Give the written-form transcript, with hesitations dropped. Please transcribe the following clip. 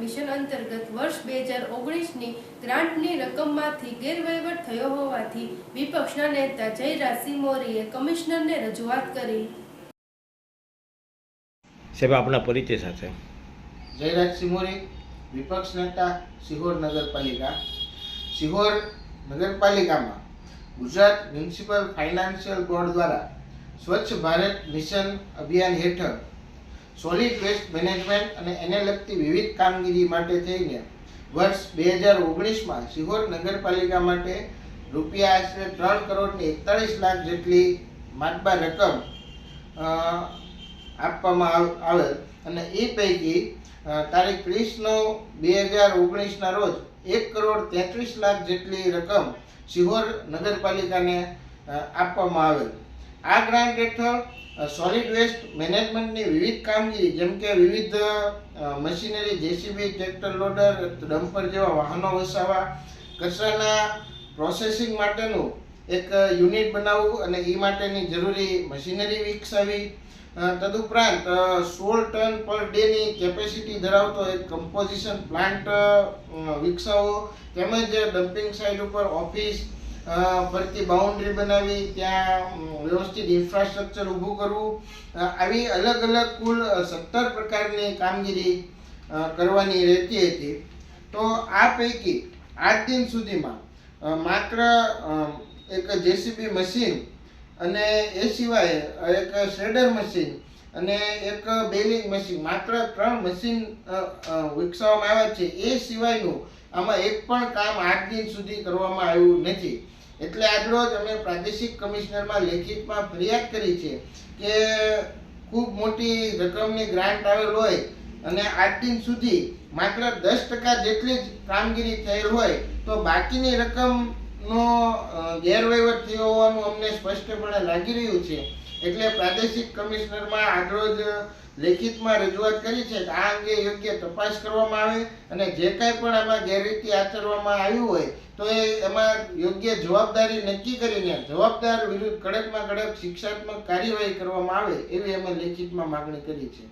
Mission અંતર્ગત વર્ષ 2019ની ગ્રાન્ટની રકમમાંથી ગેરવહીવટ થયો હોવાથી વિપક્ષના નેતા જયરાજસિંહ મોરીએ કમિશનરને રજૂઆત કરી। સાહેબ, આપના પરિચય સાથે। જયરાજસિંહ મોરી, વિપક્ષ નેતા, સિહોર નગરપાલિકા। સિહોર નગરપાલિકામાં ગુજરાત મ્યુનિસિપલ ફાઇનાન્શિયલ બોર્ડ દ્વારા સ્વચ્છ ભારત મિશન અભિયાન હેઠળ સોલિડ વેસ્ટ મેનેજમેન્ટ અને એને લગતી વિવિધ કામગીરી માટે થઈને વર્ષ 2019માં સિહોર નગરપાલિકા માટે રૂપિયા આશરે 3,41,00,000 જેટલી માતબાર રકમ આપવામાં આવેલ અને એ પૈકી તારીખ 30/9/2019ના રોજ 1,33,00,000 જેટલી રકમ સિહોર નગરપાલિકાને આપવામાં આવેલ। આ ગ્રાન્ટ હેઠળ સોલિડ વેસ્ટ મેનેજમેન્ટની વિવિધ કામગીરી જેમ કે વિવિધ machinery, JCB, tractor loader, dumper જેવા વાહનો વસાવવા, કચરાના પ્રોસેસિંગ માટેનું એક યુનિટ બનાવવું અને એ માટેની જરૂરી મશીનરી વિકસાવી, તદુપરાંત 16 ટન પર ડેની કેપેસિટી ધરાવતો એક કમ્પોઝિશન પ્લાન્ટ વિકસાવવો, તેમજ ડમ્પિંગ સાઇટ ઉપર ઓફિસ ફરતી બાઉન્ડ્રી બનાવી ત્યાં વ્યવસ્થિત ઇન્ફ્રાસ્ટ્રક્ચર ઊભું કરવું, આવી અલગ અલગ કુલ 17 પ્રકારની કામગીરી કરવાની રહેતી હતી। તો આ પૈકી આજ દિન સુધીમાં માત્ર એક જેસીબી મશીન અને એ સિવાય એક શ્રેડર મશીન અને એક બેલિંગ મશીન, માત્ર 3 મશીન વિકસાવવામાં આવ્યા છે। એ સિવાયનું આમાં એક પણ કામ આજ દિન સુધી કરવામાં આવ્યું નથી। એટલે આજરોજ અમે પ્રાદેશિક કમિશનરમાં લેખિતમાં ફરિયાદ કરી છે કે ખૂબ મોટી રકમની ગ્રાન્ટ આવેલ હોય અને આજ દિન સુધી માત્ર 10% જેટલી જ કામગીરી થયેલ હોય તો બાકીની રકમનો ગેરવહીવટ થયો હોવાનું અમને સ્પષ્ટપણે લાગી રહ્યું છે। એટલે પ્રાદેશિક કમિશનરમાં આજરોજ લેખિતમાં રજૂઆત કરી છે કે આ અંગે યોગ્ય તપાસ કરવામાં આવે અને જે કાંઈ પણ આમાં ગેરરીતિ આચરવામાં આવ્યું હોય તો એમાં યોગ્ય જવાબદારી નક્કી કરીને જવાબદાર વિરુદ્ધ કડકમાં કડક શિક્ષાત્મક કાર્યવાહી કરવામાં આવે એવી અમે લેખિતમાં માગણી કરી છે।